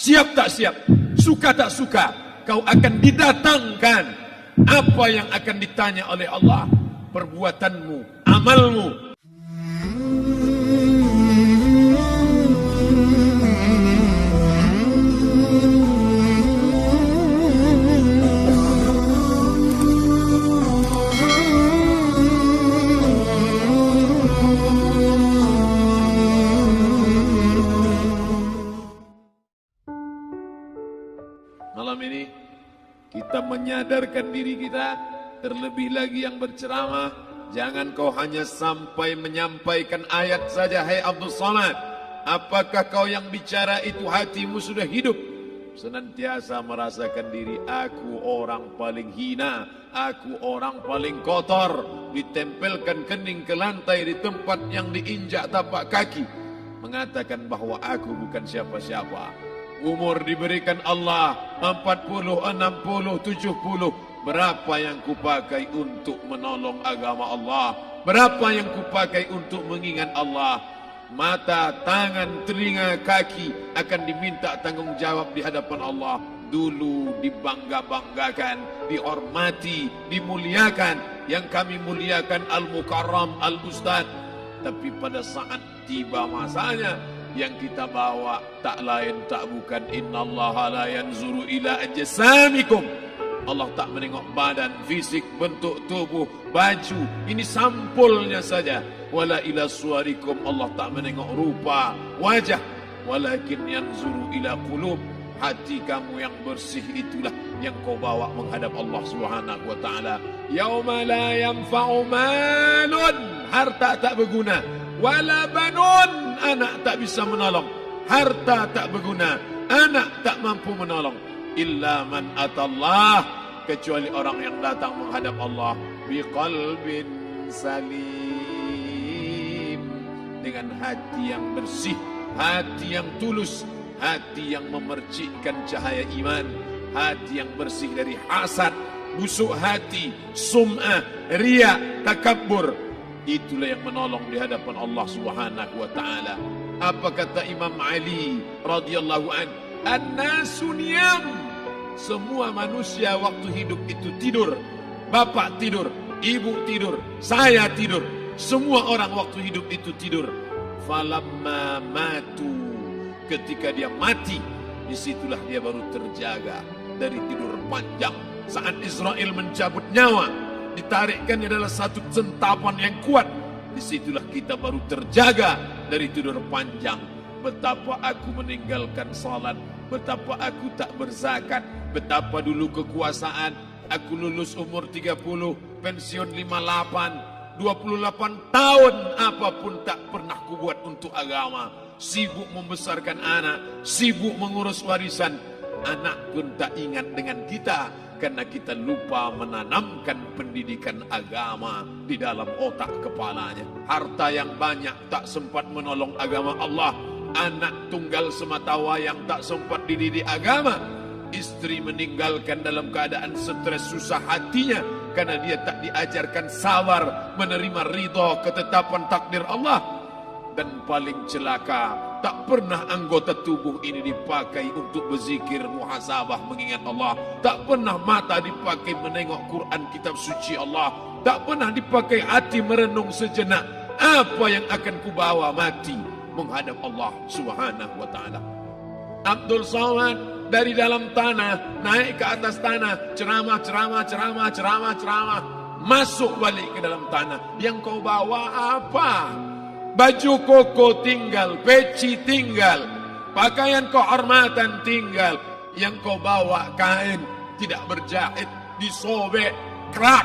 Siap tak siap, suka tak suka, kau akan didatangkan. Apa yang akan ditanya oleh Allah? Perbuatanmu, amalmu. Malam ini kita menyadarkan diri kita, terlebih lagi yang berceramah, jangan kau hanya sampai menyampaikan ayat saja. Hai Abdul Somad, apakah kau yang bicara itu hatimu sudah hidup? Senantiasa merasakan diri, aku orang paling hina, aku orang paling kotor, ditempelkan kening ke lantai di tempat yang diinjak tapak kaki, mengatakan bahwa aku bukan siapa-siapa. Umur diberikan Allah 40, 60, 70. Berapa yang kupakai untuk menolong agama Allah? Berapa yang kupakai untuk mengingat Allah? Mata, tangan, telinga, kaki akan diminta tanggung jawab di hadapan Allah. Dulu dibangga-banggakan, dihormati, dimuliakan. Yang kami muliakan Al-Mukarram, Al-Ustaz. Tapi pada saat tiba masanya, yang kita bawa tak lain tak bukan innallaha la yanzuru ila ajsamikum. Allah tak menengok badan, fisik, bentuk tubuh, baju. Ini sampulnya saja. Wala ila suwarikum. Allah tak menengok rupa, wajah. Walakin yanzuru ila qulub. Hati kamu yang bersih itulah yang kau bawa menghadap Allah Subhanahu wa taala. Yauma la yanfa'u malun, harta tak berguna, wala banun, anak tak bisa menolong, harta tak berguna, anak tak mampu menolong, illa man atallah, kecuali orang yang datang menghadap Allah biqalbin salim, dengan hati yang bersih, hati yang tulus, hati yang memercikkan cahaya iman, hati yang bersih dari hasad, busuk hati, sum'ah, riya, takabbur. Itulah yang menolong di hadapan Allah Subhanahu wa taala. Apa kata Imam Ali radhiyallahu an? An-nasu niyam. Semua manusia waktu hidup itu tidur. Bapak tidur, ibu tidur, saya tidur. Semua orang waktu hidup itu tidur. Falamma matu, ketika dia mati, disitulah dia baru terjaga dari tidur panjang. Saat Israel mencabut nyawa, ditarikkan adalah satu centapan yang kuat. Disitulah kita baru terjaga dari tidur panjang. Betapa aku meninggalkan salat, betapa aku tak berzakat, betapa dulu kekuasaan. Aku lulus umur 30, pensiun 58, 28 tahun, apapun tak pernah kubuat untuk agama. Sibuk membesarkan anak, sibuk mengurus warisan. Anak pun tak ingat dengan kita, karena kita lupa menanamkan pendidikan agama di dalam otak kepalanya. Harta yang banyak tak sempat menolong agama Allah. Anak tunggal semata wayang tak sempat dididik agama. Istri meninggalkan dalam keadaan stres susah hatinya, karena dia tak diajarkan sabar menerima ridha ketetapan takdir Allah. Dan paling celaka, tak pernah anggota tubuh ini dipakai untuk berzikir, muhasabah, mengingat Allah. Tak pernah mata dipakai menengok Quran, kitab suci Allah. Tak pernah dipakai hati merenung sejenak, apa yang akan kubawa mati menghadap Allah Subhanahu wa taala. Abdul Somad dari dalam tanah naik ke atas tanah, ceramah, masuk balik ke dalam tanah. Yang kau bawa apa? Baju koko tinggal, peci tinggal, pakaian kehormatan tinggal. Yang kau bawa kain tidak berjahit, disobek, kerak.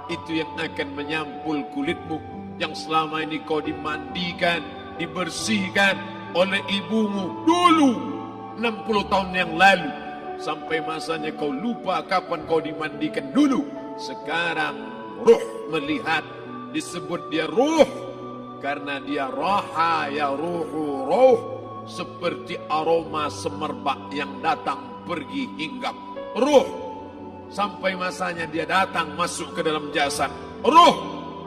Itu yang akan menyampul kulitmu, yang selama ini kau dimandikan, dibersihkan oleh ibumu dulu 60 tahun yang lalu. Sampai masanya kau lupa kapan kau dimandikan dulu. Sekarang ruh melihat, disebut dia ruh karena dia raha ya ruhu ruh, seperti aroma semerbak yang datang pergi hinggap. Ruh sampai masanya dia datang masuk ke dalam jasad. Ruh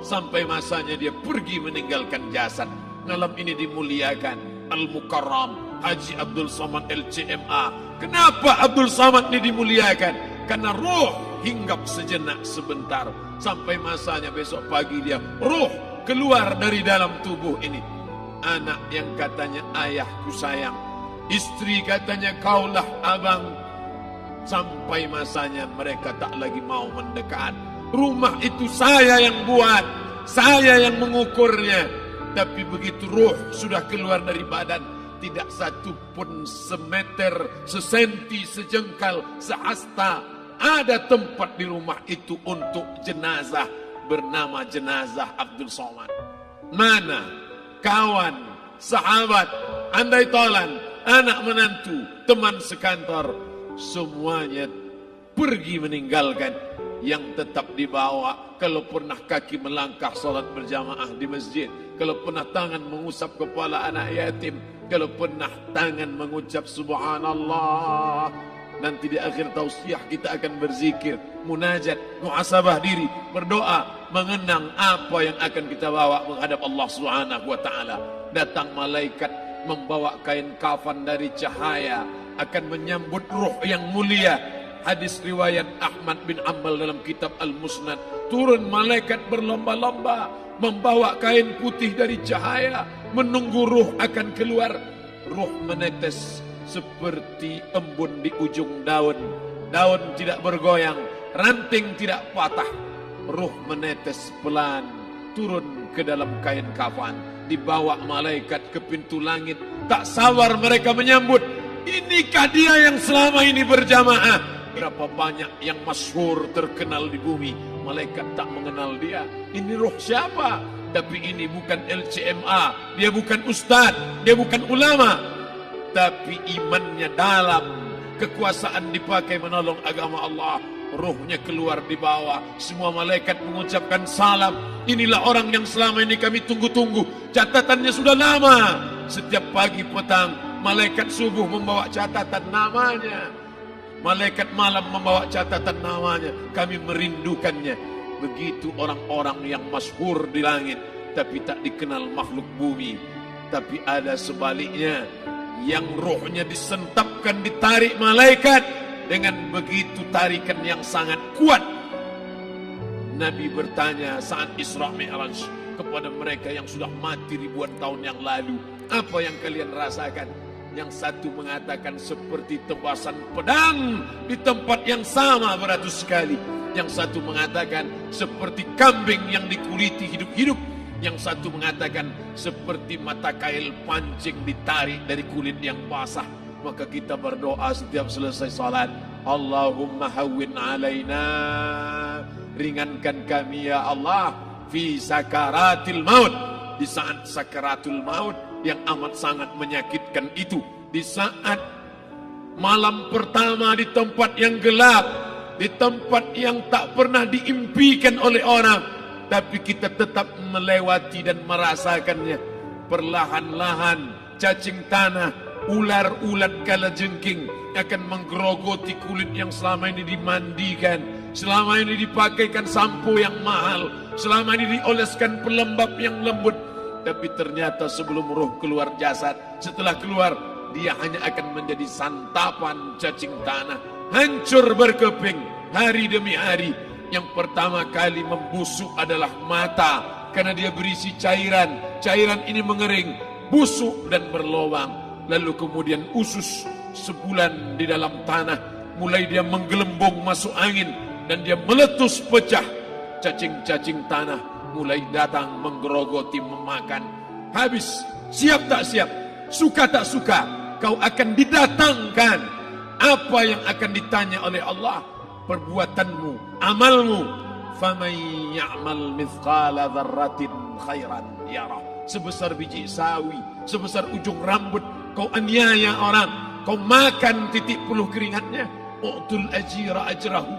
sampai masanya dia pergi meninggalkan jasad. Malam ini dimuliakan Al-Mukarram Haji Abdul Somad LCMA. Kenapa Abdul Somad ini dimuliakan? Karena roh hinggap sejenak sebentar, sampai masanya besok pagi dia roh keluar dari dalam tubuh ini. Anak yang katanya ayahku sayang, istri katanya kaulah abang, sampai masanya mereka tak lagi mau mendekat. Rumah itu saya yang buat, saya yang mengukurnya. Tapi begitu roh sudah keluar dari badan, tidak satu pun semeter, sesenti, sejengkal, sehasta ada tempat di rumah itu untuk jenazah bernama jenazah Abdul Somad. Mana kawan, sahabat, andai tolan, anak menantu, teman sekantor, semuanya pergi meninggalkan. Yang tetap dibawa, kalau pernah kaki melangkah salat berjamaah di masjid, kalau pernah tangan mengusap kepala anak yatim, kalau pernah tangan mengucap subhanallah. Nanti di akhir tausiah kita akan berzikir, munajat, muhasabah diri, berdoa, mengenang apa yang akan kita bawa menghadap Allah Subhanahu wa taala. Datang malaikat membawa kain kafan dari cahaya, akan menyambut ruh yang mulia. Hadis riwayat Ahmad bin Ambal dalam kitab Al-Musnad, turun malaikat berlomba-lomba membawa kain putih dari cahaya, menunggu ruh akan keluar. Ruh menetes seperti embun di ujung daun. Daun tidak bergoyang, ranting tidak patah. Ruh menetes pelan, turun ke dalam kain kafan, dibawa malaikat ke pintu langit. Tak sabar mereka menyambut. Inikah dia yang selama ini berjamaah? Berapa banyak yang masyhur terkenal di bumi, malaikat tak mengenal dia. Ini roh siapa? Tapi ini bukan LCMA, dia bukan ustaz, dia bukan ulama, tapi imannya dalam, kekuasaan dipakai menolong agama Allah. Rohnya keluar di bawah, semua malaikat mengucapkan salam. Inilah orang yang selama ini kami tunggu-tunggu, catatannya sudah lama. Setiap pagi petang, malaikat subuh membawa catatan namanya, malaikat malam membawa catatan namanya. Kami merindukannya. Begitu orang-orang yang masyhur di langit, tapi tak dikenal makhluk bumi. Tapi ada sebaliknya, yang rohnya disentapkan, ditarik malaikat dengan begitu tarikan yang sangat kuat. Nabi bertanya saat Isra Mi'raj kepada mereka yang sudah mati ribuan tahun yang lalu, apa yang kalian rasakan? Yang satu mengatakan seperti tebasan pedang di tempat yang sama beratus kali. Yang satu mengatakan seperti kambing yang dikuliti hidup-hidup. Yang satu mengatakan seperti mata kail pancing ditarik dari kulit yang basah. Maka kita berdoa setiap selesai salat, Allahumma hawwin alaina, ringankan kami ya Allah, fi sakaratil maut, di saat sakaratul maut yang amat sangat menyakitkan itu, di saat malam pertama di tempat yang gelap, di tempat yang tak pernah diimpikan oleh orang, tapi kita tetap melewati dan merasakannya. Perlahan-lahan cacing tanah, ular-ulat kalajengking akan menggerogoti kulit yang selama ini dimandikan, selama ini dipakaikan sampo yang mahal, selama ini dioleskan pelembab yang lembut. Tapi ternyata sebelum roh keluar jasad, setelah keluar, dia hanya akan menjadi santapan cacing tanah, hancur berkeping hari demi hari. Yang pertama kali membusuk adalah mata, karena dia berisi cairan. Cairan ini mengering, busuk dan berlubang. Lalu kemudian usus sebulan di dalam tanah, mulai dia menggelembung masuk angin dan dia meletus pecah. Cacing-cacing tanah mulai datang menggerogoti, memakan. Habis, siap tak siap, suka tak suka, kau akan didatangkan. Apa yang akan ditanya oleh Allah? Perbuatanmu, amalmu. Faman ya'mal mithqala dzarratin khairan yarah. Sebesar biji sawi, sebesar ujung rambut, kau aniaya orang, kau makan titik puluh keringatnya. U'tul ajira ajrahu,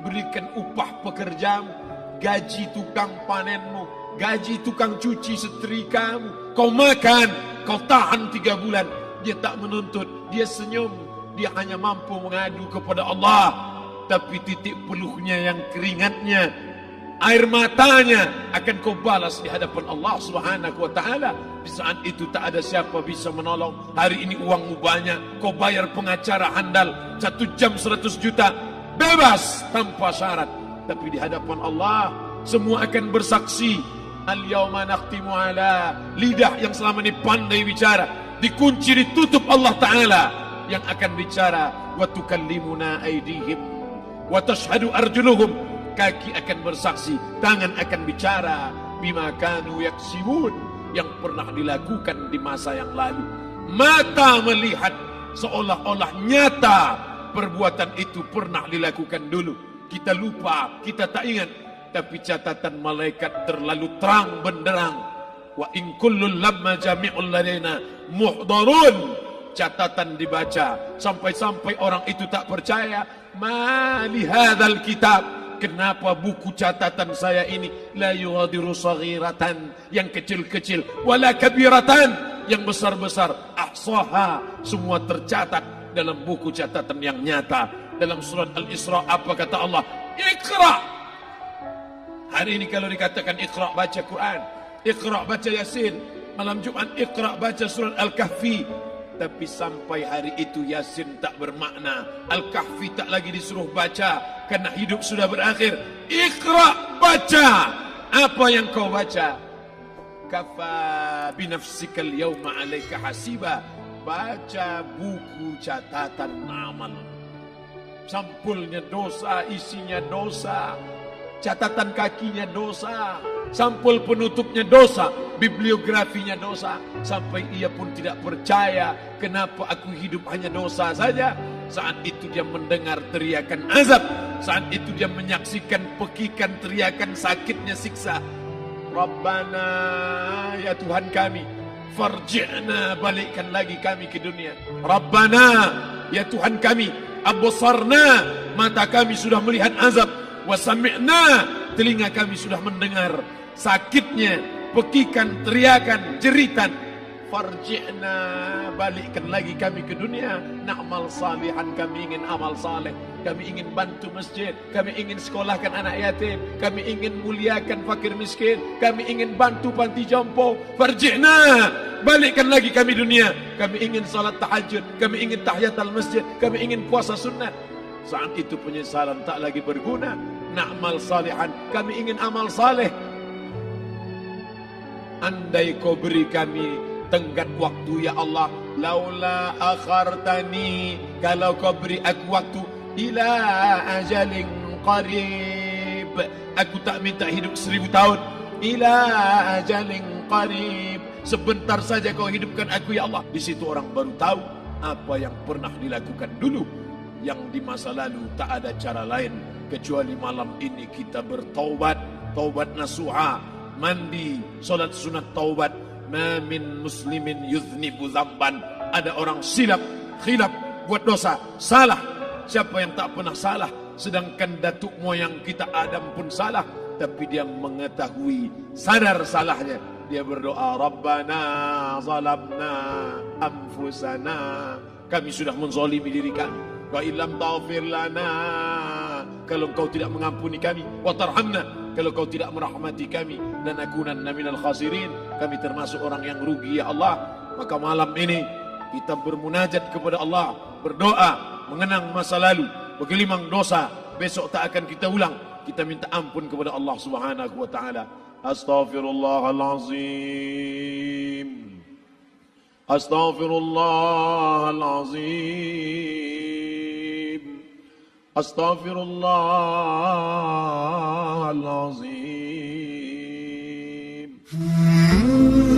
berikan upah pekerjamu, gaji tukang panenmu, gaji tukang cuci setrikamu. Kau makan, kau tahan 3 bulan. Dia tak menuntut, dia senyum, dia hanya mampu mengadu kepada Allah. Tapi titik peluhnya yang keringatnya air matanya akan kau balas di hadapan Allah Subhanahu wa taala. Di saat itu tak ada siapa bisa menolong. Hari ini uangmu banyak, kau bayar pengacara handal 1 jam 100 juta, bebas tanpa syarat. Tapi di hadapan Allah semua akan bersaksi. Al-yawma nakhtimu ala, lidah yang selama ini pandai bicara dikunci, ditutup Allah taala yang akan bicara. Wa tukallimuna aydihim wa tashhadu arjuluhum, kaki akan bersaksi, tangan akan bicara. Bima kanu yaksibun, yang pernah dilakukan di masa yang lalu. Mata melihat seolah-olah nyata perbuatan itu pernah dilakukan dulu. Kita lupa, kita tak ingat. Tapi catatan malaikat terlalu terang benderang. Wa in kullun lamma jami'un ladaina muhdharun. Catatan dibaca sampai-sampai orang itu tak percaya. Ma li hadzal kitab, kenapa buku catatan saya ini la yughadiru saghiratan, yang kecil-kecil, wala kabiratan, yang besar-besar, ahsaha, semua tercatat dalam buku catatan yang nyata. Dalam surat Al-Isra apa kata Allah? Iqra. Hari ini kalau dikatakan Iqra, baca Quran, Iqra, baca Yasin. Malam Jumat Iqra, baca surat Al-Kahfi. Tapi sampai hari itu Yasin tak bermakna, Al-Kahfi tak lagi disuruh baca karena hidup sudah berakhir. Iqra, baca. Apa yang kau baca? Kafa binafsikal yawma alaika hasiba. Baca buku catatan amal. Sampulnya dosa, isinya dosa. Catatan kakinya dosa, sampul penutupnya dosa, bibliografinya dosa. Sampai ia pun tidak percaya, kenapa aku hidup hanya dosa saja. Saat itu dia mendengar teriakan azab, saat itu dia menyaksikan pekikan teriakan sakitnya siksa. Rabbana, ya Tuhan kami, farji'na, balikkan lagi kami ke dunia. Rabbana, ya Tuhan kami, absarna, mata kami sudah melihat azab. Wasami'na, telinga kami sudah mendengar sakitnya, pekikan, teriakan, jeritan. Farji'na, balikkan lagi kami ke dunia. Na'mal salihan, kami ingin amal saleh. Kami ingin bantu masjid, kami ingin sekolahkan anak yatim, kami ingin muliakan fakir miskin, kami ingin bantu panti jompo. Farji'na, balikkan lagi kami dunia. Kami ingin salat tahajud, kami ingin tahiyatul masjid, kami ingin puasa sunnah. Saat itu penyesalan tak lagi berguna. Na'mal salihan, kami ingin amal saleh. Andai kau beri kami tenggat waktu ya Allah, laula akhartani, kalau kau beri aku waktu, ila ajalin qarib, aku tak minta hidup 1000 tahun. Ila ajalin qarib, sebentar saja kau hidupkan aku ya Allah. Di situ orang baru tahu apa yang pernah dilakukan dulu, yang di masa lalu. Tak ada cara lain kecuali malam ini kita bertaubat, taubat nasuha, mandi, solat sunat taubat. Ma min muslimin yuznibu zamban, ada orang silap, khilaf, buat dosa, salah. Siapa yang tak pernah salah? Sedangkan datuk moyang kita Adam pun salah, tapi dia mengetahui, sadar salahnya. Dia berdoa, Rabbana zalamna anfusana, kami sudah menzalimi diri kami. Wa illam taghfir lana, kalau kau tidak mengampuni kami, wa tarhamna, kalau kau tidak merahmati kami, lanakunanna minal khasirin, kami termasuk orang yang rugi ya Allah. Maka malam ini kita bermunajat kepada Allah, berdoa, mengenang masa lalu, bergelimang dosa, besok tak akan kita ulang. Kita minta ampun kepada Allah Subhanahu wa taala. Astaghfirullahalazim, astaghfirullahalazim, astaghfirullahalazim.